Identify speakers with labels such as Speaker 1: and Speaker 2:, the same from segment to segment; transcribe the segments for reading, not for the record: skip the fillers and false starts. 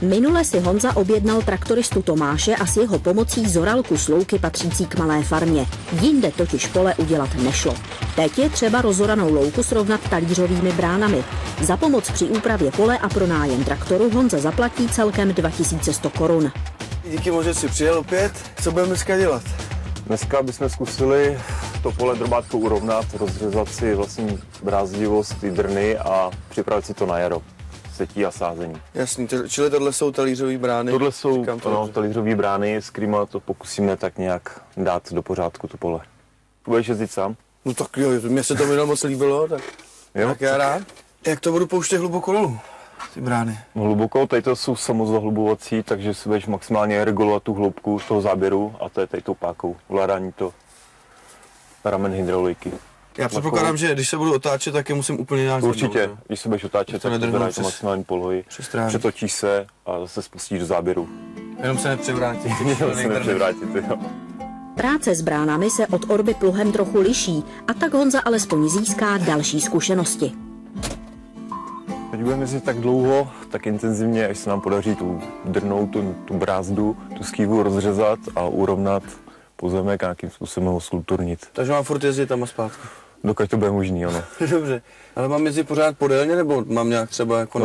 Speaker 1: Minule si Honza objednal traktoristu Tomáše a s jeho pomocí zoral kus louky patřící k malé farmě. Jinde totiž pole udělat nešlo. Teď je třeba rozoranou louku srovnat talířovými bránami. Za pomoc při úpravě pole a pronájem traktoru Honza zaplatí celkem 2100 korun.
Speaker 2: Díky moc, že jsi přijel opět. Co budeme dneska dělat?
Speaker 3: Dneska bychom zkusili to pole drobátkou urovnat, rozřezat si vlastní brázdivost, ty drny a připravit si to na jaro. Setí a sázení.
Speaker 2: Jasný, čili tohle jsou talířové brány?
Speaker 3: Tohle jsou talířové brány, s kterými to pokusíme tak nějak dát do pořádku to pole. Budeš jezdit sám?
Speaker 2: No tak jo, mně se to minul moc líbilo, tak já rád. Jak to budu pouštět hluboko dolů, ty brány?
Speaker 3: Hluboko, tady to jsou samozahlubovací, takže si budeš maximálně regulovat tu hloubku toho záběru a to je tady tou pákou. Ovládání to ramen hydrauliky.
Speaker 2: Já předpokládám, že když se budu otáčet, tak je musím úplně nějak
Speaker 3: určitě,
Speaker 2: zvednout,
Speaker 3: když se budeš otáčet, tak to zvedáš do maximální polohy, přetočíš se a zase spustíš do záběru.
Speaker 2: Jenom se nepřevrátit.
Speaker 1: Práce s bránami se od orby pluhem trochu liší a tak Honza alespoň získá další zkušenosti.
Speaker 3: Teď budeme jezdit tak dlouho, tak intenzivně, až se nám podaří tu drnou, tu brázdu, tu skývu rozřezat a urovnat pozemek a nějakým způsobem ho skulpturnit.
Speaker 2: Takže mám furt jezdit tam a zpátky?
Speaker 3: Dokud to bude možný, ano.
Speaker 2: Dobře, ale mám jezdit pořád podélně, nebo mám nějak třeba jako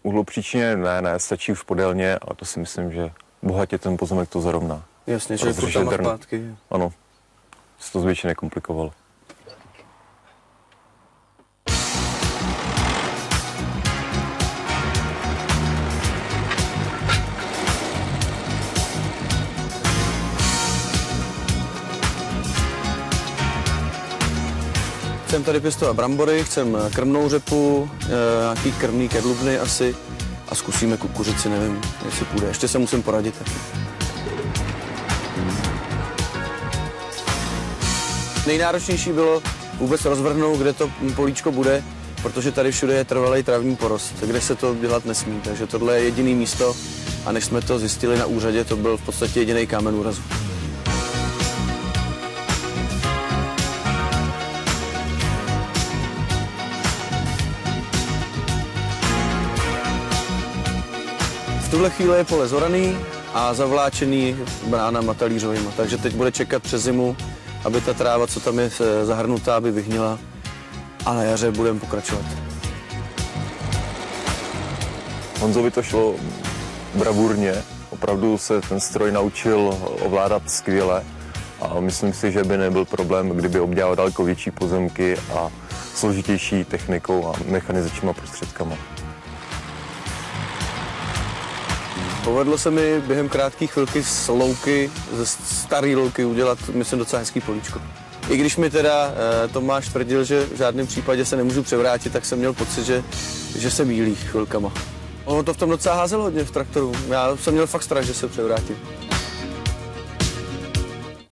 Speaker 3: uhlopříčně ne, stačí už podélně a to si myslím, že bohatě ten pozemek to zarovná.
Speaker 2: Jasně, že furt tam a zpátky.
Speaker 3: Ano, se to zbytečně nekomplikovalo.
Speaker 2: Chcem tady pěstovat brambory, chcem krmnou řepu, nějaký krmný kedlubny asi a zkusíme kukuřici, nevím, jestli půjde. Ještě se musím poradit taky. Nejnáročnější bylo vůbec rozvrhnout, kde to políčko bude, protože tady všude je trvalý travní porost, kde se to dělat nesmí. Takže tohle je jediné místo a než jsme to zjistili na úřadě, to byl v podstatě jediný kámen úrazu. V tuhle chvíli je pole zoraný a zavláčený bránama talířovýma, takže teď bude čekat přes zimu, aby ta tráva, co tam je zahrnutá, aby vyhnila a na jaře budeme pokračovat.
Speaker 3: Honzovi to šlo bravurně, opravdu se ten stroj naučil ovládat skvěle a myslím si, že by nebyl problém, kdyby obdělal daleko větší pozemky a složitější technikou a mechanizačníma prostředkama.
Speaker 2: Povedlo se mi během krátké chvilky z louky, ze staré louky udělat, myslím, docela hezký políčko. I když mi teda Tomáš tvrdil, že v žádném případě se nemůžu převrátit, tak jsem měl pocit, že se mýlí chvilkama. Ono to v tom docela házelo hodně v traktoru. Já jsem měl fakt strach, že se převrátím.